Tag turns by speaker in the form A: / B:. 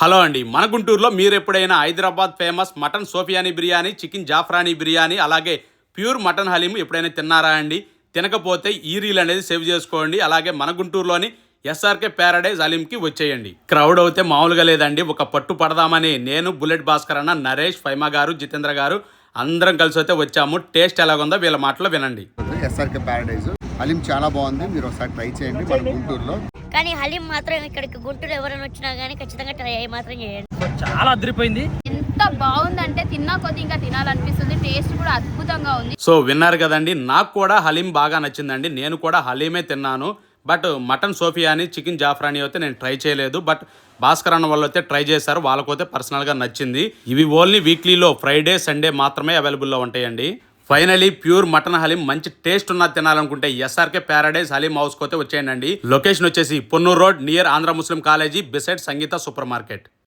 A: Hello అండి, మన గుంటూరులో మీరు ఎప్పుడైనా Hyderabad famous mutton Sufiyani biryani, chicken Zafrani biryani, అలాగే ప్యూర్ మటన్ హలీం ఎప్పుడైనా తిన్నారా అండి? తినకపోతే ఈ రీల్ అనేది సేవ్ చేసుకోండి. అలాగే మన గుంటూరులోని ఎస్ఆర్కే ప్యారడైజ్ హలీంకి వచ్చేయండి. క్రౌడ్ అయితే మామూలుగా లేదండి. ఒక పట్టు పడదామని నేను, బుల్లెట్ భాస్కర్ అన్న, నరేష్, ఫైమా గారు, జితేంద్ర గారు అందరం కలిసి అయితే వచ్చాము. టేస్ట్ ఎలాగుందో వీళ్ళ మాటలో వినండి.
B: ఎస్ఆర్కే ప్యారడైజ్ హలీం చాలా బాగుంది, మీరు ఒకసారి ట్రై చేయండి మన గుంటూరులో.
C: కానీ హలీం మాత్రం ఇక్కడికి గుంటూరు ఎవరైనా వచ్చినా కానీ ఖచ్చితంగా ట్రై మాత్రం చేయండి.
D: చాలా అదిరిపోయింది.
E: ఎంత బాగుందంటే తిన్నా కొద్ది ఇంకా తినాలనిపిస్తుంది. టేస్ట్ కూడా అద్భుతంగా ఉంది.
A: సో విన్నారు కదండి, నాకు కూడా హలీం బాగా నచ్చిందండి. నేను కూడా హలీమే తిన్నాను. బట్ మటన్ సోఫియాని, చికెన్ జాఫ్రానీ అయితే నేను ట్రై చేయలేదు. బట్ భాస్కర్ అన్న వాళ్ళు అయితే ట్రై చేశారు, వాళ్ళకైతే పర్సనల్గా నచ్చింది. ఇవి ఓన్లీ వీక్లీలో ఫ్రైడే, సండే మాత్రమే అవైలబుల్లో ఉంటాయండి. ఫైనలీ ప్యూర్ మటన్ హలీం మంచి టేస్ట్ ఉన్నది తినాలనుకుంటే ఎస్ఆర్కే ప్యారడైజ్ హలీం హౌస్కి అయితే వచ్చేయండి. లొకేషన్ వచ్చేసి పొన్నూరు రోడ్ నియర్ ఆంధ్ర ముస్లిం కాలేజీ బిసైడ్ సంగీత సూపర్ మార్కెట్.